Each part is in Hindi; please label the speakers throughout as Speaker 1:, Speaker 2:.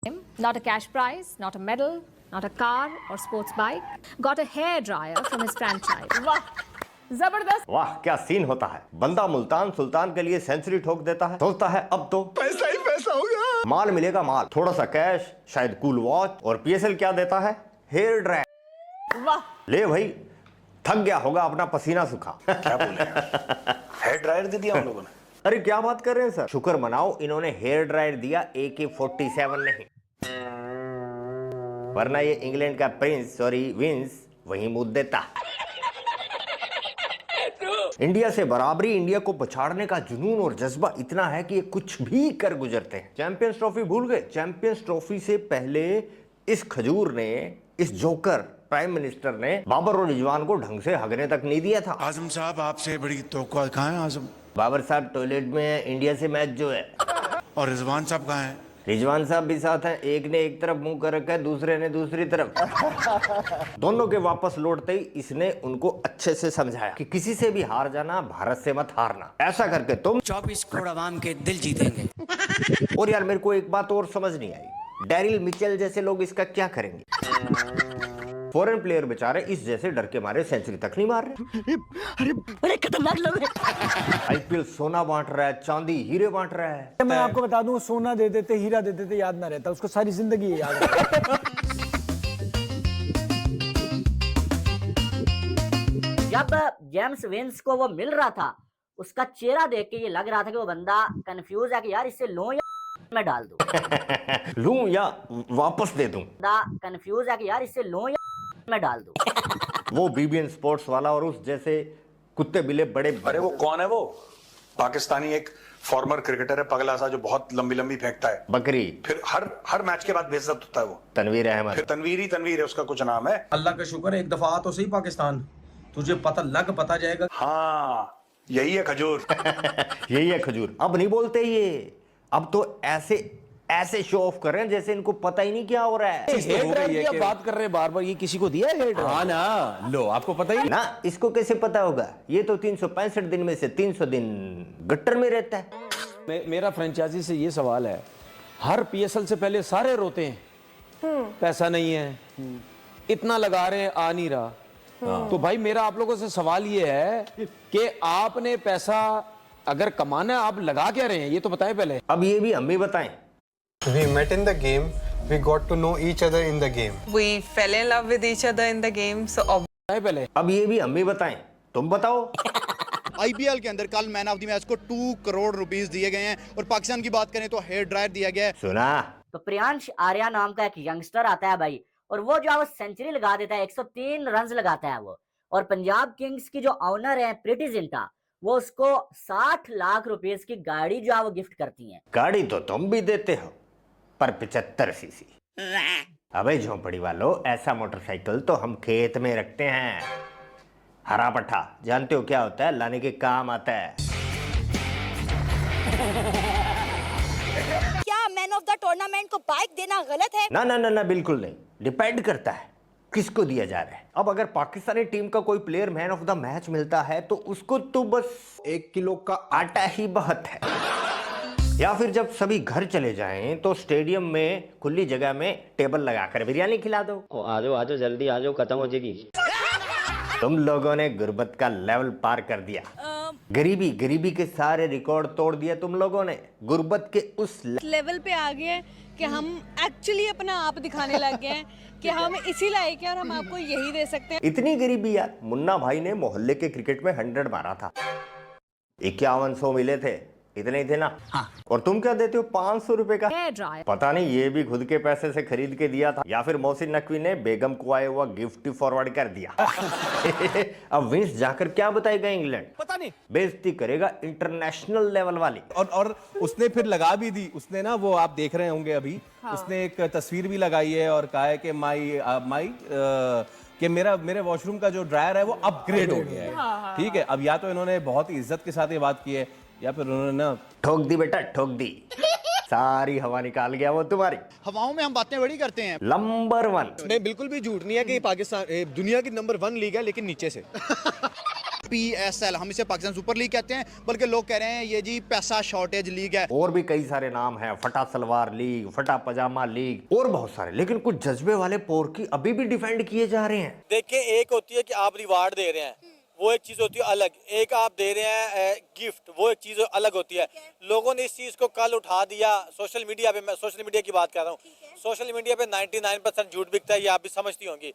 Speaker 1: Not a cash prize, not a medal, not a car or sports bike. Got a hair dryer from his franchise.
Speaker 2: वाह, जबरदस्त।
Speaker 3: वाह क्या सीन होता है। बंदा मुल्तान सुल्तान के लिए सेंचुरी ठोक देता है, सोचता है अब तो पैसा ही पैसा होगा, माल मिलेगा माल, थोड़ा सा कैश, शायद कूल वॉच, और पीएसएल क्या देता है? Hair dryer.
Speaker 2: वाह,
Speaker 3: ले भाई, थक गया होगा अपना पसीना सुखा।
Speaker 4: क्या बोले? हेयर ड्रायर दे दिया हम लोगों ने।
Speaker 3: अरे क्या बात कर रहे हैं सर, शुक्र मनाओ इन्होंने हेयर ड्रायर दिया, AK-47 नहीं, वरना ये इंग्लैंड का प्रिंस सॉरी विंस वही मुद्द देता। इंडिया से बराबरी, इंडिया को पछाड़ने का जुनून और जज्बा इतना है कि ये कुछ भी कर गुजरते हैं। चैंपियंस ट्रॉफी भूल गए? चैंपियंस ट्रॉफी से पहले इस खजूर ने, इस जोकर प्राइम मिनिस्टर ने बाबर और रिजवान को ढंग से हगने तक नहीं दिया था।
Speaker 5: आजम साहब आपसे बड़ी तवक्को कहाँ है आजम?
Speaker 3: बाबर साहब टॉयलेट में है, इंडिया से मैच जो है।
Speaker 5: और रिजवान साहब कहाँ हैं?
Speaker 3: रिजवान साहब भी साथ हैं, एक ने एक तरफ मुंह कर रखा है, दूसरे ने दूसरी तरफ। दोनों के वापस लौटते ही इसने उनको अच्छे से समझाया कि किसी से भी हार जाना, भारत से मत हारना, ऐसा करके तुम
Speaker 6: 24 करोड़ आवाम के दिल जीतेंगे।
Speaker 3: और यार मेरे को एक बात और समझ नहीं आई, डैरिल मिचेल जैसे लोग इसका क्या करेंगे? फॉरेन प्लेयर बेचारे इस जैसे डर के मारे सेंचुरी तक नहीं मार रहे।
Speaker 6: अरे खतरनाक लोग हैं।
Speaker 3: आईपीएल सोना बांट रहा है, चांदी हीरे बांट रहा है।
Speaker 7: मैं आपको बता दूं, सोना दे देते, हीरा दे देते, याद ना रहता उसको, सारी जिंदगी याद रहता।
Speaker 8: जब जेम्स विंस को वो मिल रहा था, उसका चेहरा देख के ये लग रहा था कि वो बंदा कंफ्यूज है कि यार इससे लूं या मैं डाल दूं।
Speaker 3: लूं या वापस दे दूं।
Speaker 8: कंफ्यूज है कि यार इससे लूं या मैं डाल दूं।
Speaker 3: वो बीबीएन स्पोर्ट्स वाला और उस जैसे कुत्ते बिले बड़े।
Speaker 4: अरे वो कौन है? वो पाकिस्तानी एक फॉर्मर क्रिकेटर है, पगला सा, जो बहुत लंबी लंबी फेंकता है
Speaker 3: बकरी।
Speaker 4: फिर हर मैच के बाद बेइज्जत होता है वो।
Speaker 3: तनवीर अहमद।
Speaker 4: फिर तनवीर है उसका कुछ नाम है।
Speaker 9: अल्लाह का शुक्र है एक दफा तो सही पाकिस्तान, तुझे पता जाएगा।
Speaker 4: हाँ यही है खजूर।
Speaker 3: यही है खजूर। अब नहीं बोलते ये, अब तो ऐसे शो ऑफ कर रहे हैं जैसे इनको पता ही नहीं क्या हो रहा है।
Speaker 7: क्या बात कर रहे हैं बार बार, ये किसी को दिया है हेड?
Speaker 9: हाँ ना, लो आपको पता ही
Speaker 3: ना, इसको कैसे पता होगा? ये तो 365 दिन में से 300 दिन गट्टर में रहता है।
Speaker 7: मेरा फ्रेंचाइजी से ये सवाल है, हर पीएसएल से पहले सारे रोते हैं पैसा नहीं है, इतना लगा रहे हैं आ नहीं रहा। तो भाई मेरा आप लोगों से सवाल ये है कि आपने पैसा अगर कमाना है, आप लगा क्या रहे हैं, ये तो बताएं पहले।
Speaker 3: अब ये भी हम भी बताएं।
Speaker 10: We met in the game. We got to know each other in the game.
Speaker 2: We fell in love with each other in the game. So
Speaker 7: पहले
Speaker 3: अब ये भी हम भी बताएं, तुम बताओ।
Speaker 11: आईपीएल के अंदर कल मैन ऑफ द मैच को 2 करोड़ रुपीस दिए गए हैं, और पाकिस्तान की बात करें तो हेयर ड्रायर दिया गया है।
Speaker 3: सुना?
Speaker 8: तो प्रियांश आर्या नाम का एक यंगस्टर आता है भाई, और वो जो है वो सेंचुरी लगा देता है, 103 रन लगाता है वो। और पंजाब किंग्स की जो ऑनर है प्रीति जिंटा, वो उसको 60 लाख रुपीस की गाड़ी जो है वो गिफ्ट करती हैं।
Speaker 3: गाड़ी तो तुम भी देते हो, पर 75 सीसी। अबे झोंपड़ी वालों, ऐसा मोटरसाइकिल तो हम खेत में रखते हैं। हरा पट्टा जानते हो क्या होता है? लाने के काम आता है।
Speaker 12: क्या मैन ऑफ द टूर्नामेंट को बाइक देना गलत है?
Speaker 3: ना ना ना ना, बिल्कुल नहीं। डिपेंड करता है किसको दिया जा रहा है। अब अगर पाकिस्तानी टीम का कोई player man of the match मिलता है तो उसको तो बस 1 किलो का आटा ही बहुत है। या फिर जब सभी घर चले जाएं तो स्टेडियम में खुली जगह में टेबल लगाकर बिरयानी खिला दो।
Speaker 8: आजो जल्दी आजो, खत्म हो जाएगी।
Speaker 3: तुम लोगों ने गुर्बत का लेवल पार कर दिया। गरीबी के सारे रिकॉर्ड तोड़ दिए तुम लोगों ने। गुर्बत के उस
Speaker 12: लेवल पे आ गए हैं कि हम एक्चुअली अपना आप दिखाने लग गए हैं कि हम इसी लायक हैं और हम आपको यही दे सकते हैं।
Speaker 3: इतनी गरीबी यार, मुन्ना भाई ने मोहल्ले के क्रिकेट में 100 मारा था, 5100 मिले थे, इतने ही थे ना। हाँ। और तुम क्या देते हो? 500 रुपए का
Speaker 1: Hair dryer.
Speaker 3: पता नहीं ये भी खुद के पैसे से खरीद के दिया था या फिर मोहसिन नकवी ने बेगम को आया हुआ गिफ्ट फॉरवर्ड कर दिया। अब विंस जाकर क्या बताएगा इंग्लैंड?
Speaker 9: पता नहीं,
Speaker 3: बेइज्जती करेगा इंटरनेशनल लेवल वाली।
Speaker 9: और उसने फिर लगा भी दी, उसने ना, वो आप देख रहे होंगे अभी, उसने एक तस्वीर भी लगाई है और कहा है कि कि मेरे वॉशरूम का जो ड्रायर है वो अपग्रेड हो गया है। ठीक है, अब या तो इन्होंने बहुत ही इज्जत के साथ ये बात की है, या फिर उन्होंने ना
Speaker 3: ठोक दी बेटा, ठोक दी। सारी हवा निकाल गया वो तुम्हारी।
Speaker 11: हवाओं में हम बातें बड़ी करते हैं।
Speaker 3: नंबर 1
Speaker 11: नहीं, बिल्कुल भी झूठ नहीं है कि पाकिस्तान दुनिया की नंबर 1 लीग है, लेकिन नीचे से। PSL, हम इसे पाकिस्तान सुपर लीग कहते हैं, बल्कि लोग कह रहे हैं ये जी पैसा शॉर्टेज लीग है।
Speaker 3: और भी कई सारे नाम हैं, फटा सलवार लीग, फटा पजामा लीग और बहुत सारे, लेकिन कुछ जज्बे वाले पोरकी अभी भी डिफेंड किए जा रहे हैं।
Speaker 13: देखिए, एक होती है कि आप रिवार्ड दे रहे हैं, वो एक चीज होती है अलग, एक आप दे रहे हैं गिफ्ट, वो एक चीज अलग होती है। लोगों ने इस चीज को कल उठा दिया सोशल मीडिया पे, मैं सोशल मीडिया की बात कर रहा हूँ, सोशल मीडिया पे 99% झूठ बिकता है, ये आप भी समझती होंगी।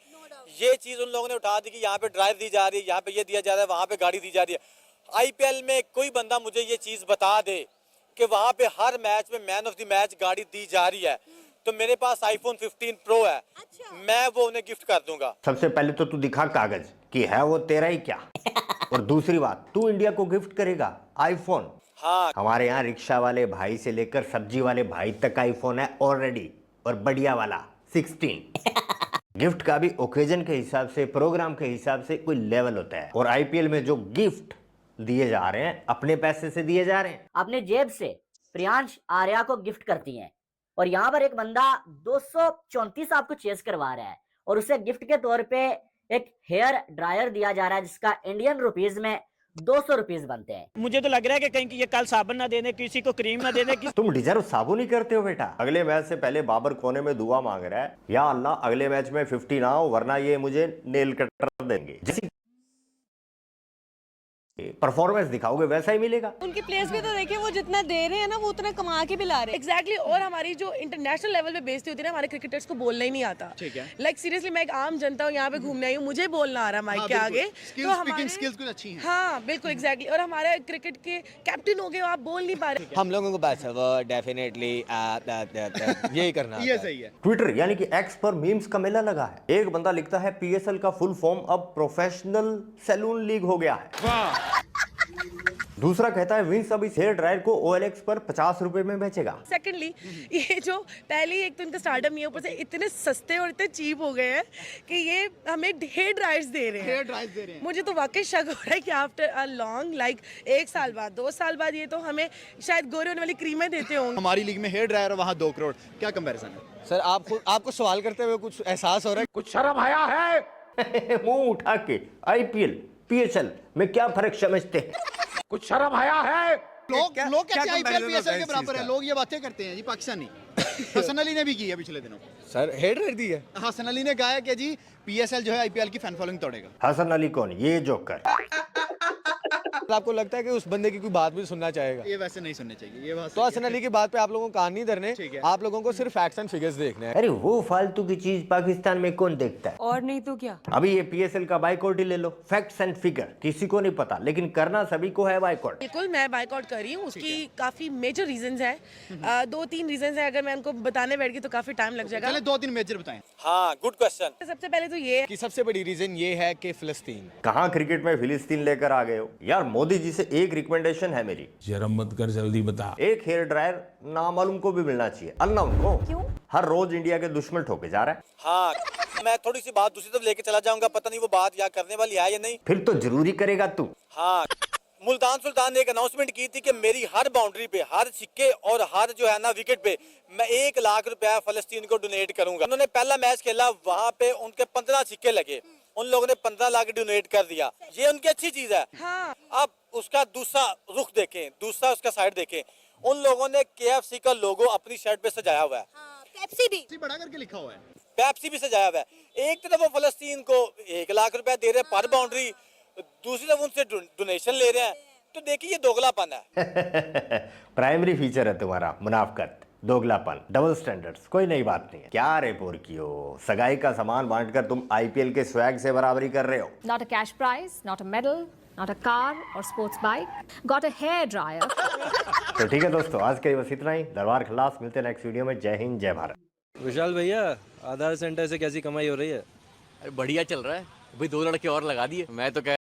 Speaker 13: ये चीज उन लोगों ने उठा दी कि यहाँ पे ड्राइव दी जा रही है, यहाँ पे ये दिया जा रहा है, वहाँ पे गाड़ी दी जा रही है। IPL में कोई बंदा मुझे ये चीज बता दे कि वहाँ पे हर मैच में मैन ऑफ द मैच गाड़ी दी जा रही है, तो मेरे पास iPhone 15 Pro है, मैं वो उन्हें गिफ्ट कर दूंगा।
Speaker 3: सबसे पहले तो तू दिखा कागज कि है वो तेरा ही क्या, और दूसरी बात, तू इंडिया को गिफ्ट करेगा आईफोन।
Speaker 13: हाँ,
Speaker 3: हमारे यहाँ रिक्शा वाले भाई से लेकर सब्जी वाले भाई तक आईफोन है ऑलरेडी, और बढ़िया वाला 16। गिफ्ट का भी ओकेजन के हिसाब से, प्रोग्राम के हिसाब से कोई लेवल होता है, और IPL में जो गिफ्ट दिए जा रहे हैं अपने पैसे से दिए जा रहे हैं।
Speaker 8: अपने जेब से प्रियांश आर्या को गिफ्ट करती हैं, और यहाँ पर एक बंदा 234 आपको चेस करवा रहा है, और उसे गिफ्ट के तौर पे एक हेयर ड्रायर दिया जा रहा है जिसका इंडियन रुपीज में 200 रुपीज बनते हैं।
Speaker 6: मुझे तो लग रहा है कि कहीं ये कल साबुन ना देने, किसी को क्रीम ना देने।
Speaker 3: तुम डिजर्व साबुन ही करते हो बेटा। अगले मैच से पहले बाबर कोने में दुआ मांग रहा है, या अल्लाह अगले मैच में 50 ना हो, वरना ये मुझे नेल कटर देंगे। जैसी परफॉर्मेंस दिखाओगे वैसा ही मिलेगा।
Speaker 12: उनके प्लेयर्स भी तो देखिए, वो जितना दे रहे हैं ना वो उतना कमा के भी ला रहे हैं।
Speaker 2: एग्जैक्टली और हमारी जो इंटरनेशनल लेवल पे बेइज्जती होती है ना, हमारे क्रिकेटर्स को बोलना ही नहीं आता।
Speaker 9: ठीक है।
Speaker 2: लाइक सीरियसली, मैं एक आम जनता हूँ, यहाँ पे घूमने आई हूँ, मुझे बोलना आ रहा है माइक के आगे, तो हमारे
Speaker 11: स्किल्स कुछ अच्छी हैं।
Speaker 2: हाँ बिल्कुल एग्जैक्टली, और हमारे क्रिकेट के कैप्टन हो गए, आप बोल नहीं पा रहे।
Speaker 7: हम लोगों को बस वो डेफिनेटली यही करना
Speaker 11: ये सही है।
Speaker 3: ट्विटर यानी कि एक्स पर मीम्स का मेला लगा है। एक बंदा लिखता है PSL का फुल फॉर्म अब प्रोफेशनल सैलून लीग हो गया है। दूसरा कहता है विंस अब इस हेयर ड्रायर को OLX पर 50 रुपए में बेचेगा।
Speaker 2: सेकेंडली, ये जो पहले एक तो इनका स्टार्टअप नहीं है, ऊपर से इतने सस्ते और इतने चीप हो गए हैं कि ये हमें हेयर ड्रायर्स दे रहे हैं। मुझे तो वाकई शक हो रहा है कि आफ्टर अ लॉन्ग, लाइक 1 साल बाद, 2 साल बाद, ये तो हमें शायद गोरे होने वाली क्रीमें देते होंगे।
Speaker 11: हमारी लीग में हेयर ड्रायर वहाँ 2 करोड़, क्या कंपैरिजन है?
Speaker 7: सर आपको सवाल करते हुए कुछ एहसास हो रहा है?
Speaker 3: कुछ शर्म आया है? मुंह उठा के IPL PSL में क्या फर्क समझते हैं? कुछ शर्म आया है?
Speaker 11: लोग कैसे IPL PSL के बराबर है? लोग ये बातें करते हैं जी, पाकिस्तानी। हसन अली ने भी की है पिछले दिनों।
Speaker 7: सर हेड रख दी है।
Speaker 11: हसन अली ने कहा है कि जी PSL जो है IPL की फैन फॉलोइंग तोड़ेगा।
Speaker 3: हसन अली कौन? ये जोकर।
Speaker 7: आपको लगता है कि उस बंदे की कोई बात भी सुनना चाहेगा?
Speaker 11: ये वैसे नहीं सुनने चाहिए, ये बात।
Speaker 7: तो हसन अली की बात पे आप लोगों को कान नहीं धरने, आप लोगों को सिर्फ फैक्ट्स एंड फिगर्स देखने हैं।
Speaker 3: अरे वो फालतू की चीज पाकिस्तान में कौन देखता है?
Speaker 2: और नहीं तो क्या।
Speaker 3: अभी ये PSL का बाइकआउट ही ले लो, फैक्ट्स एंड फिगर किसी को नहीं पता, लेकिन करना सभी को है बाइकआउट।
Speaker 2: बिल्कुल, मैं बाइकआउट कर रही हूँ, उसकी काफी मेजर रीजंस है, 2-3 रीजंस है, अगर मैं उनको बताने बैठ गई तो काफी टाइम लग जाएगा।
Speaker 11: पहले 2-3 मेजर बताएं।
Speaker 13: हाँ, गुड क्वेश्चन।
Speaker 2: सबसे पहले तो ये है
Speaker 7: कि सबसे बड़ी रीजन ये है कि फिलिस्तीन।
Speaker 3: कहाँ क्रिकेट में फिलिस्तीन लेकर आ गए हो यार? मोदी जी से एक रिकमेंडेशन है मेरी,
Speaker 5: शर्म मत कर, जल्दी बता।
Speaker 3: एक हेयर ड्रायर नामालूम को भी मिलना चाहिए, अननोन को। क्यों? हर रोज इंडिया के दुश्मन ठोके जा रहा है।
Speaker 13: हाँ, मैं थोड़ी सी बात दूसरी तरफ लेके चला जाऊंगा, पता नहीं वो बात या करने वाली है या नहीं।
Speaker 3: फिर तो जरूरी करेगा तू।
Speaker 13: हाँ, मुल्तान सुल्तान ने एक अनाउंसमेंट की थी कि मेरी हर बाउंड्री पे, हर सिक्के और हर जो है ना विकेट पे मैं 1 लाख रुपया फलस्तीन को डोनेट करूंगा। उन्होंने पहला मैच खेला, वहाँ पे उनके 15 सिक्के लगे, उन लोगों ने 15 लाख डोनेट कर दिया। ये उनकी अच्छी चीज है।
Speaker 2: हाँ।
Speaker 13: अब उसका दूसरा रुख देखें, दूसरा उसका साइड देखें, उन लोगों ने KFC का लोगो अपनी शर्ट पे सजाया हुआ है।
Speaker 12: पेप्सी भी
Speaker 11: बड़ा करके लिखा हुआ है,
Speaker 13: पेप्सी भी सजाया हुआ है। एक तरफ वो फलस्तीन को 1 लाख रुपया दे रहे हैं पर बाउंड्री, दूसरी तरफ उनसे डोनेशन ले रहे हैं, तो देखिए ये दोगलापन है।
Speaker 3: प्राइमरी फीचर है तुम्हारा, मुनाफकत, दोगलापन, डबल स्टैंडर्ड्स, कोई नई बात नहीं है। क्या रे पोरकियो, सगाई का सामान बांटकर तुम IPL के स्वैग से बराबरी कर रहे हो।
Speaker 1: Not a cash prize, not a medal, not a car or sports bike. Got a hair dryer.
Speaker 3: तो ठीक है दोस्तों, आज के लिए बस इतना ही। दरबार खलास, मिलते हैं नेक्स्ट वीडियो में। जय हिंद, जय भारत।
Speaker 6: विशाल भैया, आधार सेंटर से कैसी कमाई हो रही है?
Speaker 13: बढ़िया चल रहा है भाई, 2 लड़के और लगा दिए। मैं तो कह